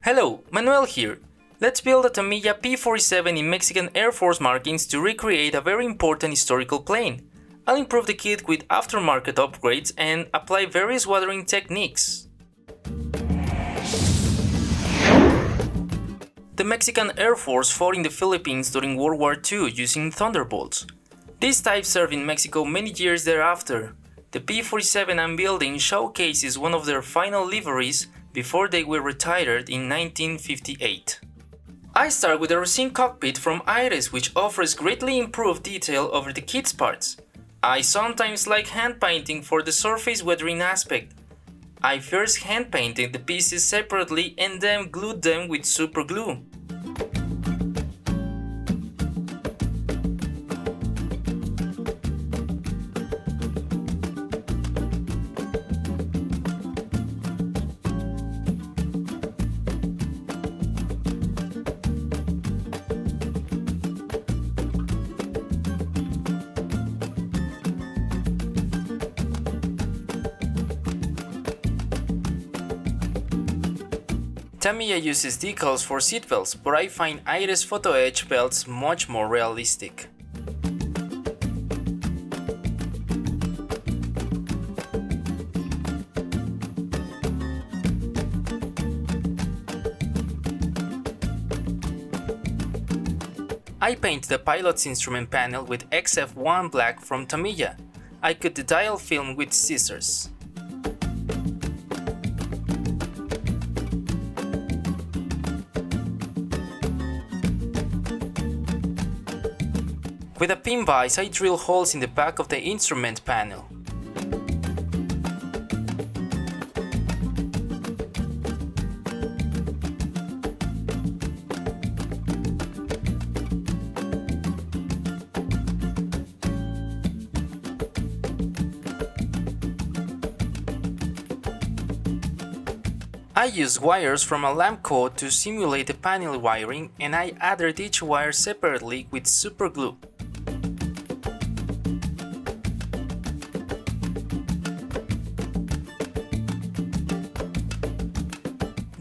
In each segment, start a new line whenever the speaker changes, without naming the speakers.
Hello, Manuel here. Let's build a Tamiya P-47 in Mexican Air Force markings to recreate a very important historical plane. I'll improve the kit with aftermarket upgrades and apply various weathering techniques. The Mexican Air Force fought in the Philippines during World War II using Thunderbolts. This type served in Mexico many years thereafter. The P-47 I'm building showcases one of their final liveries before they were retired in 1958. I start with a resin cockpit from Aires, which offers greatly improved detail over the kit's parts. I sometimes like hand painting for the surface weathering aspect. I first hand painted the pieces separately and then glued them with super glue. Tamiya uses decals for seatbelts, but I find Aires photo etch belts much more realistic. I paint the pilot's instrument panel with XF1 black from Tamiya. I cut the dial film with scissors. With a pin vise, I drill holes in the back of the instrument panel. I used wires from a lamp coat to simulate the panel wiring, and I added each wire separately with super glue.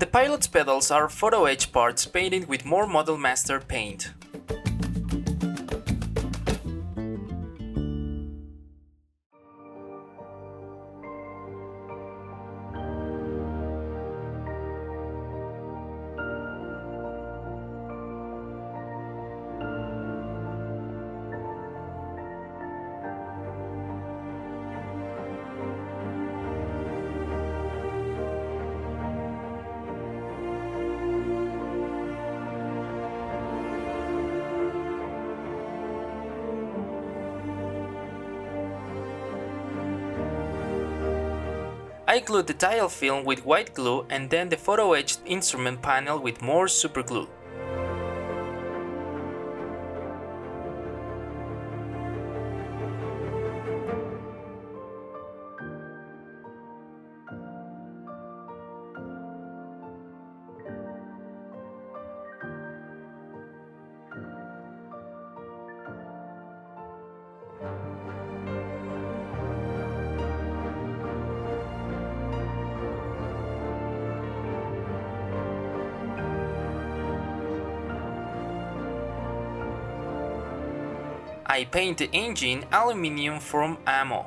The pilot's pedals are photo etch parts painted with more Model Master paint. I glued the dial film with white glue and then the photo etched instrument panel with more super glue. I paint the engine aluminum from ammo.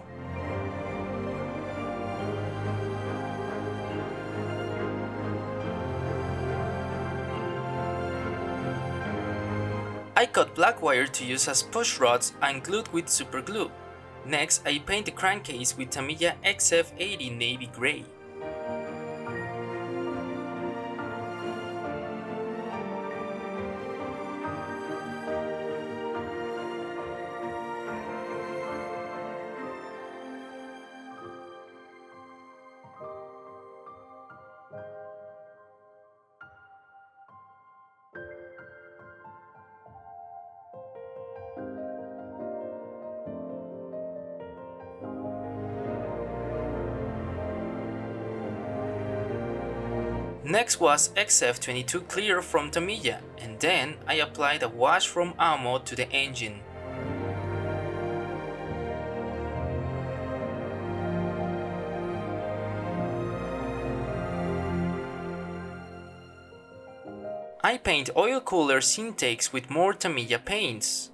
I cut black wire to use as push rods and glued with super glue. Next, I paint the crankcase with Tamiya XF80 navy gray. Next was XF22 clear from Tamiya, and then I applied a wash from ammo to the engine. I paint oil cooler intakes with more Tamiya paints.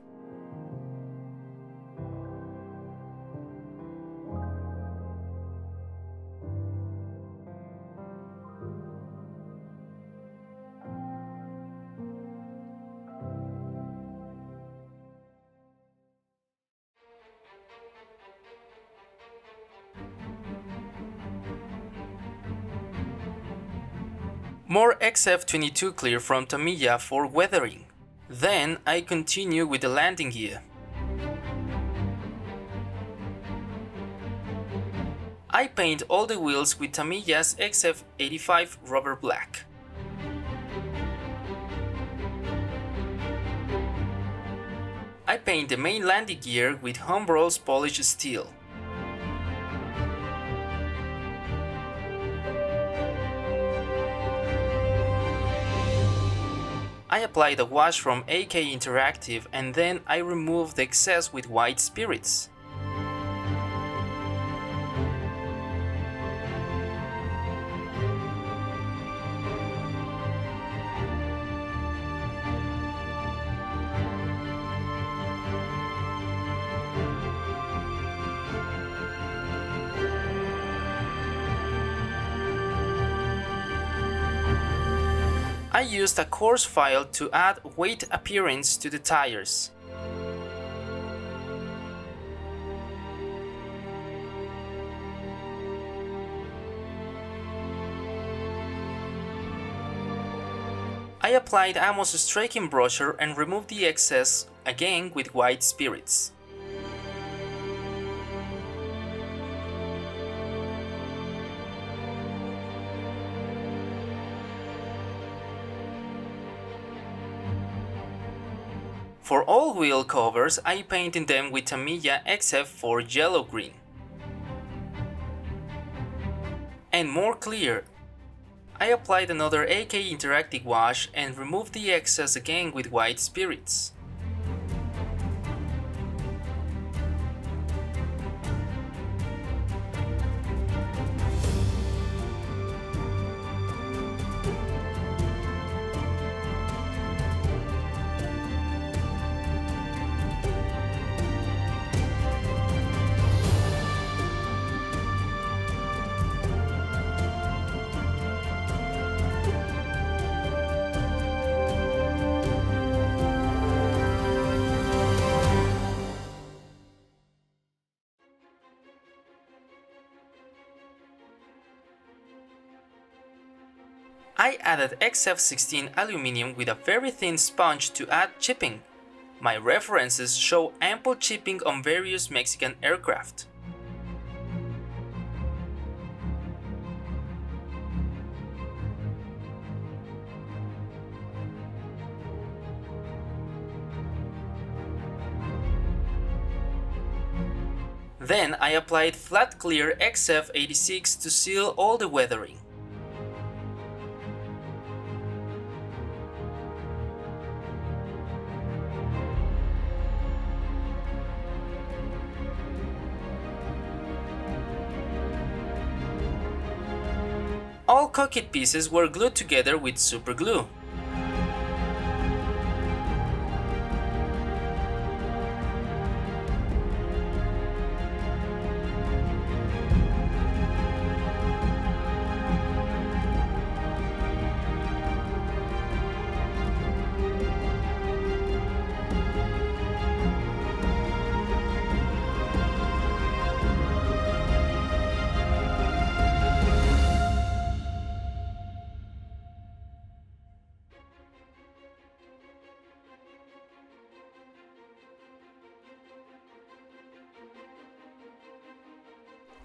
More XF22 clear from Tamiya for weathering. Then I continue with the landing gear. I paint all the wheels with Tamiya's XF85 rubber black. I paint the main landing gear with Humbrol's polished steel. I apply the wash from AK Interactive and then I remove the excess with white spirits. I used a coarse file to add weight appearance to the tires. I applied Amos striking brochure and removed the excess again with white spirits. For all wheel covers, I painted them with Tamiya XF4 yellow-green. And more clear, I applied another AK Interactive wash and removed the excess again with white spirits. I added XF16 aluminum with a very thin sponge to add chipping. My references show ample chipping on various Mexican aircraft. Then I applied flat clear XF86 to seal all the weathering. All cockpit pieces were glued together with super glue.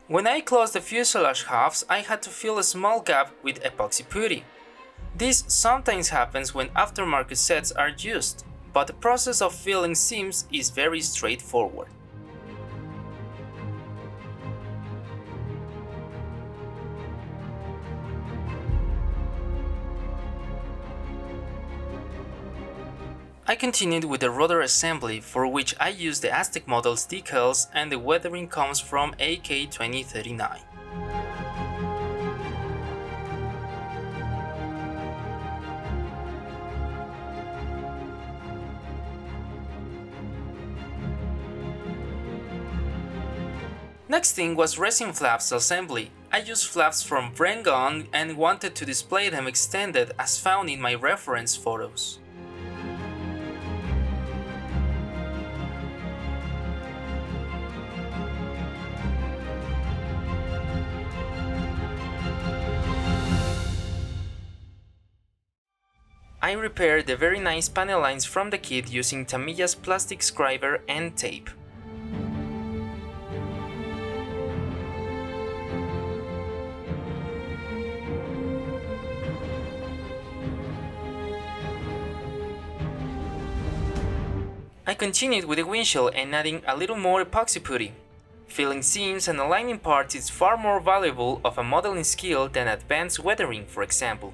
When I closed the fuselage halves, I had to fill a small gap with epoxy putty. This sometimes happens when aftermarket sets are used, but the process of filling seams is very straightforward. I continued with the rotor assembly, for which I used the Aztec Models decals and the weathering comes from AK-2039. Next thing was resin flaps assembly. I used flaps from Brengon and wanted to display them extended as found in my reference photos. I repaired the very nice panel lines from the kit using Tamiya's plastic scriber and tape. I continued with the windshield and adding a little more epoxy putty. Filling seams and aligning parts is far more valuable of a modeling skill than advanced weathering, for example.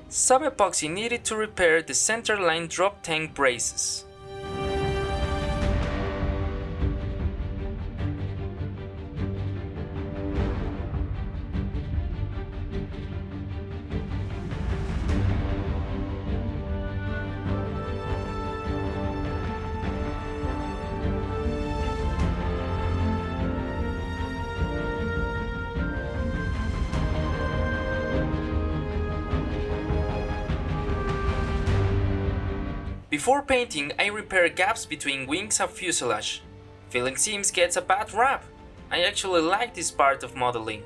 Some epoxy needed to repair the centerline drop tank braces. Before painting, I repair gaps between wings and fuselage. Filling seams gets a bad rap. I actually like this part of modeling.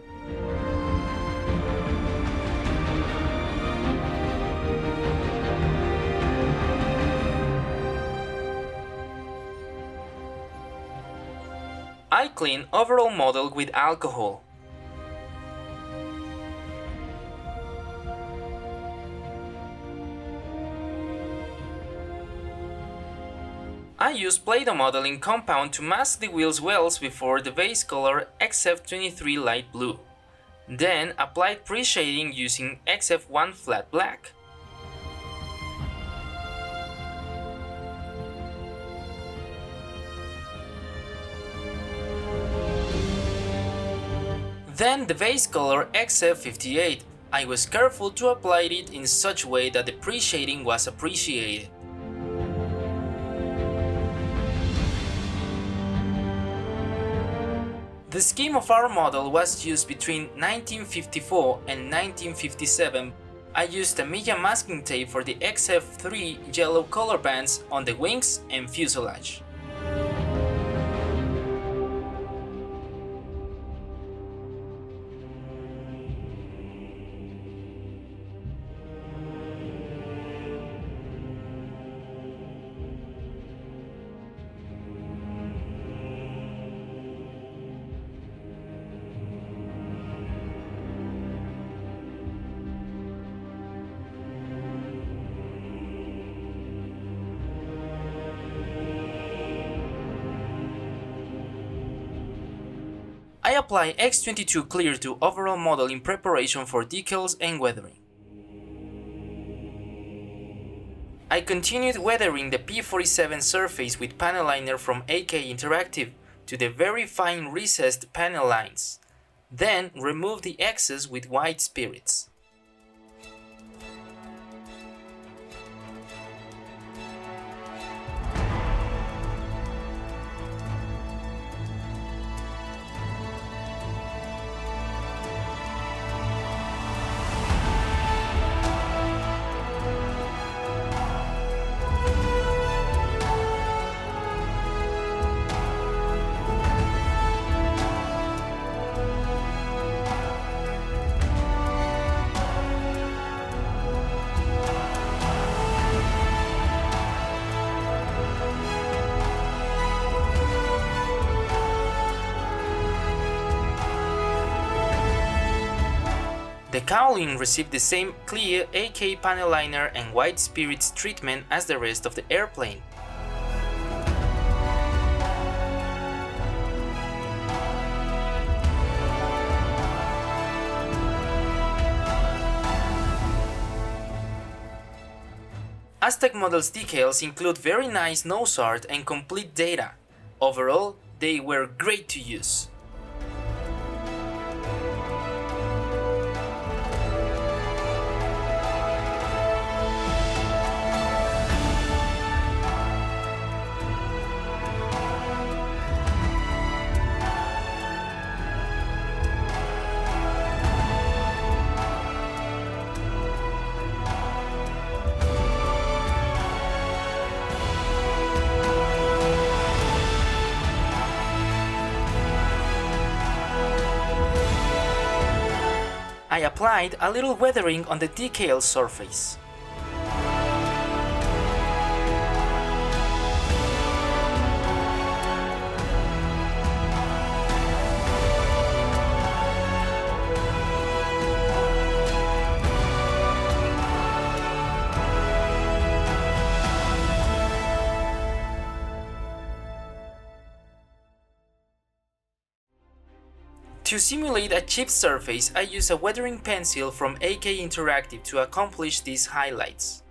I clean overall model with alcohol. I use Play-Doh modeling compound to mask the wheels wells before the base color XF23 light blue. Then applied pre-shading using XF1 flat black. Then the base color XF58. I was careful to apply it in such a way that the pre-shading was appreciated. The scheme of our model was used between 1954 and 1957. I used Tamiya masking tape for the XF3 yellow color bands on the wings and fuselage. I apply X22 clear to overall model in preparation for decals and weathering. I continued weathering the P47 surface with panel liner from AK Interactive to the very fine recessed panel lines. Then remove the excess with white spirits. The cowling received the same clear AK panel liner and white spirits treatment as the rest of the airplane. Aztec Models decals include very nice nose art and complete data. Overall, they were great to use. I applied a little weathering on the decal surface. To simulate a chipped surface, I use a weathering pencil from AK Interactive to accomplish these highlights.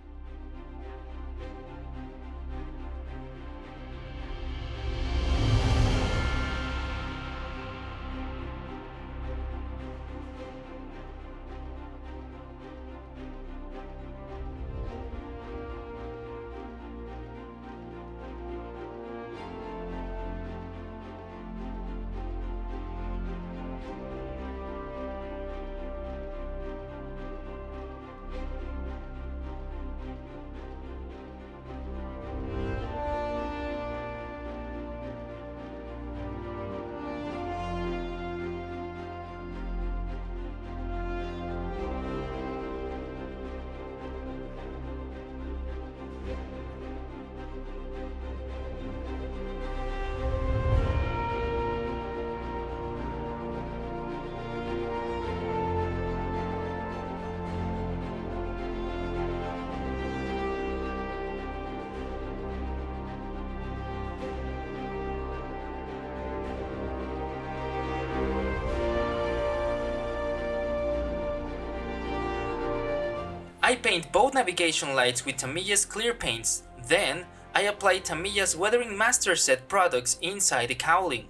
I paint both navigation lights with Tamiya's clear paints, then I apply Tamiya's Weathering Master Set products inside the cowling.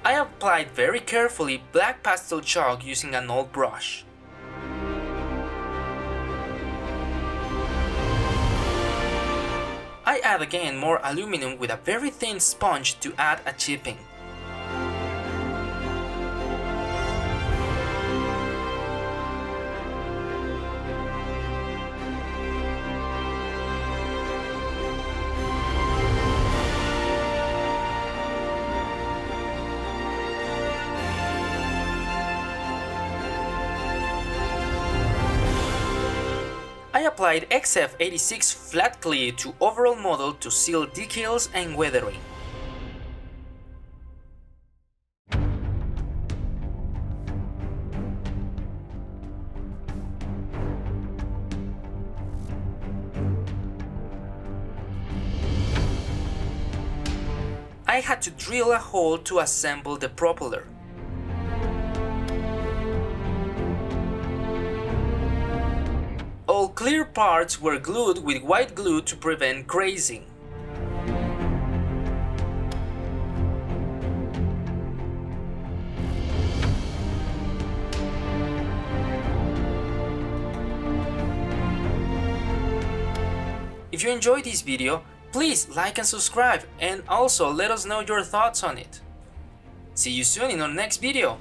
I applied very carefully black pastel chalk using an old brush. I add again more aluminum with a very thin sponge to add a chipping. I applied XF86 flat clear to overall model to seal decals and weathering. I had to drill a hole to assemble the propeller. All clear parts were glued with white glue to prevent grazing. If you enjoyed this video, please like and subscribe, and also let us know your thoughts on it. See you soon in our next video.